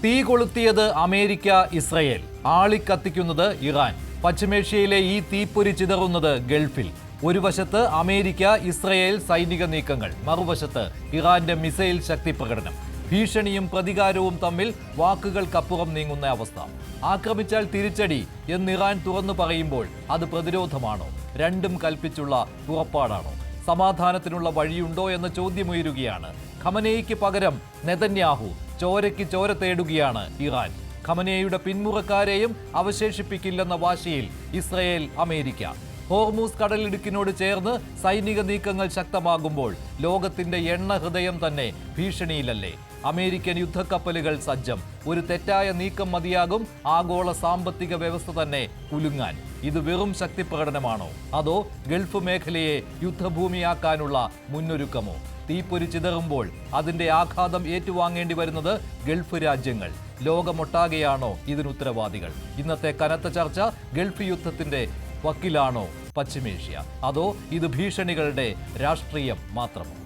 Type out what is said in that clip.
തീ കൊളുത്തിയത് America, Israel. ആളിക്കത്തിക്കുന്നത് Iran. പശ്ചിമേഷ്യയിലെ ഈ തീപ്പൊരി ചിതറുന്നത് ഗൾഫിൽ. ഒരു വശത്ത് അമേരിക്ക, ഇസ്രയേൽ സൈനിക നീക്കങ്ങൾ, മറുവശത്ത് ഇറാന്റെ മിസൈൽ ശക്തി പ്രകടനം. ഭീഷണിയും പ്രതികാരവും തമ്മിൽ വാക്കുകൾക്കപ്പുറം നീങ്ങുന്ന അവസ്ഥ. ആക്രമിച്ചാൽ തിരിച്ചടി എന്ന് ഇറാൻ തുറന്നു പറയുമ്പോൾ അത് പ്രതിരോധമാണോ? രണ്ടും കൽപ്പിച്ചുള്ള പുറപ്പാടാണോ? സമാധാനത്തിനുള്ള വഴിയുണ്ടോ എന്ന ചോദ്യമുയരുകയാണ്. ഖമനേയിക്ക് പകരം നെതന്യാഹു ചോരയ്ക്ക് ചോര തേടുകയാണ് ഇറാൻ. ഖമനേയിയുടെ പിന്മുറക്കാരെയും അവശേഷിപ്പിക്കില്ലെന്ന വാശിയിൽ ഇസ്രയേൽ, അമേരിക്ക. ഹോർമൂസ് കടലിടുക്കിനോട് ചേർന്ന് സൈനിക നീക്കങ്ങൾ ശക്തമാകുമ്പോൾ ലോകത്തിന്റെ എണ്ണ ഹൃദയം തന്നെ ഭീഷണിയിലല്ലേ? അമേരിക്കൻ യുദ്ധക്കപ്പലുകൾ സജ്ജം. ഒരു തെറ്റായ നീക്കം മതിയാകും ആഗോള സാമ്പത്തിക വ്യവസ്ഥ തന്നെ കുലുങ്ങാൻ. ഇത് വെറും ശക്തി പ്രകടനമാണോ? അതോ ഗൾഫ് മേഖലയെ യുദ്ധഭൂമിയാക്കാനുള്ള മുന്നൊരുക്കമോ? തീപ്പൊരി ചിതറുമ്പോൾ അതിന്റെ ആഘാതം ഏറ്റുവാങ്ങേണ്ടി വരുന്നത് ഗൾഫ് രാജ്യങ്ങൾ. ലോകമൊട്ടാകെയാണോ ഇതിനുത്തരവാദികൾ? ഇന്നത്തെ കനത്ത ചർച്ച ഗൾഫ് യുദ്ധത്തിന്റെ വക്കിലാണോ പശ്ചിമേഷ്യ? അതോ ഇത് ഭീഷണികളുടെ രാഷ്ട്രീയം മാത്രമോ?